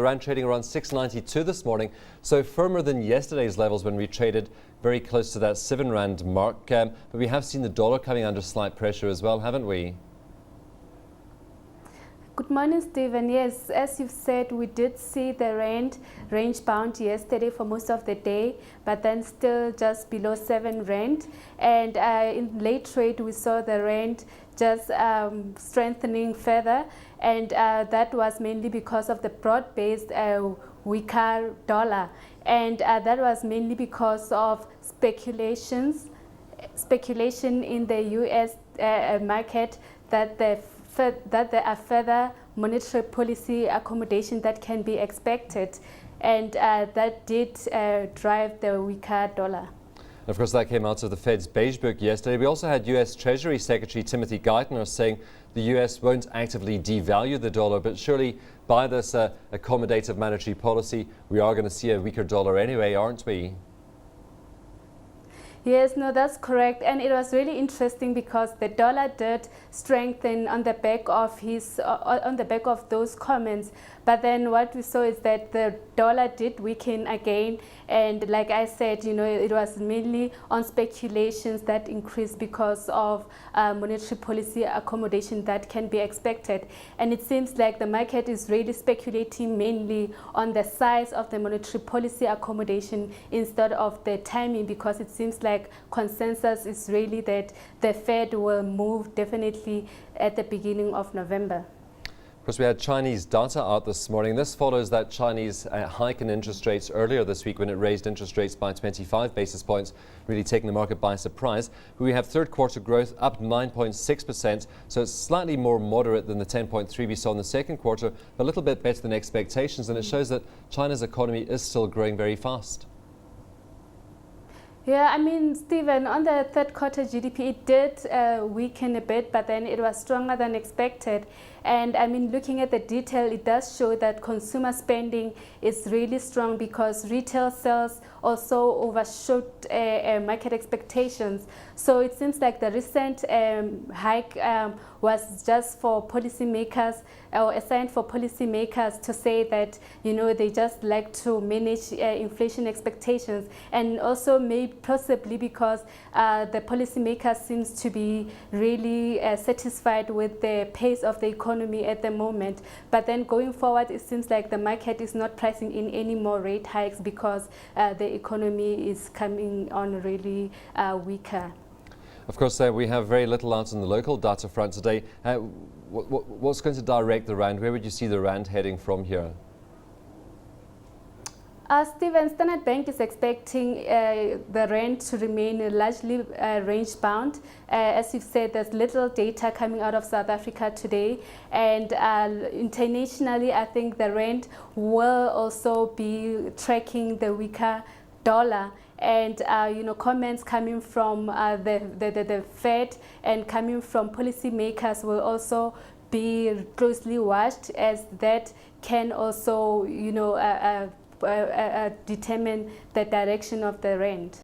The rand trading around 6.92 this morning, so firmer than yesterday's levels when we traded very close to that 7 rand mark. But we have seen the dollar coming under slight pressure as well, haven't we? Good morning, Stephen. Yes, as you've said, we did see the rand range bound yesterday for most of the day, but then still just below 7 rand. And in late trade, we saw the rand just strengthening further, and that was mainly because of the broad-based weaker dollar, and that was mainly because of speculation in the U.S. market that there are further monetary policy accommodation that can be expected, and that did drive the weaker dollar. Of course, that came out of the Fed's Beige Book yesterday. We also had U.S. Treasury Secretary Timothy Geithner saying the U.S. won't actively devalue the dollar, but surely by this accommodative monetary policy, we are going to see a weaker dollar anyway, aren't we? Yes, no, that's correct, and it was really interesting because the dollar did strengthen on the back of those comments. But then what we saw is that the dollar did weaken again, and like I said, you know, it was mainly on speculations that increased because of monetary policy accommodation that can be expected. And it seems like the market is really speculating mainly on the size of the monetary policy accommodation instead of the timing, because it seems like consensus is really that the Fed will move definitely at the beginning of November. Of course, we had Chinese data out this morning. This follows that Chinese hike in interest rates earlier this week when it raised interest rates by 25 basis points, really taking the market by surprise. We have third quarter growth up 9.6%, so it's slightly more moderate than the 10.3 we saw in the second quarter, but a little bit better than expectations, and it shows that China's economy is still growing very fast. Yeah, I mean, Stephen, on the third quarter GDP, it did weaken a bit, but then it was stronger than expected. And I mean, looking at the detail, it does show that consumer spending is really strong because retail sales also overshot market expectations. So it seems like the recent hike was just for policymakers, or a sign for policymakers to say that, you know, they just like to manage inflation expectations, and also maybe possibly because the policymakers seems to be really satisfied with the pace of the economy at the moment. But then going forward, it seems like the market is not pricing in any more rate hikes because the economy is coming on really weaker. Of course, we have very little out on the local data front today. What's going to direct the rand? Where would you see the rand heading from here? Stephen, Standard Bank is expecting the rand to remain largely range bound. As you've said, there's little data coming out of South Africa today, and internationally, I think the rand will also be tracking the weaker dollar. And you know, comments coming from the Fed and coming from policymakers will also be closely watched, as that can also, you know, determine the direction of the rand.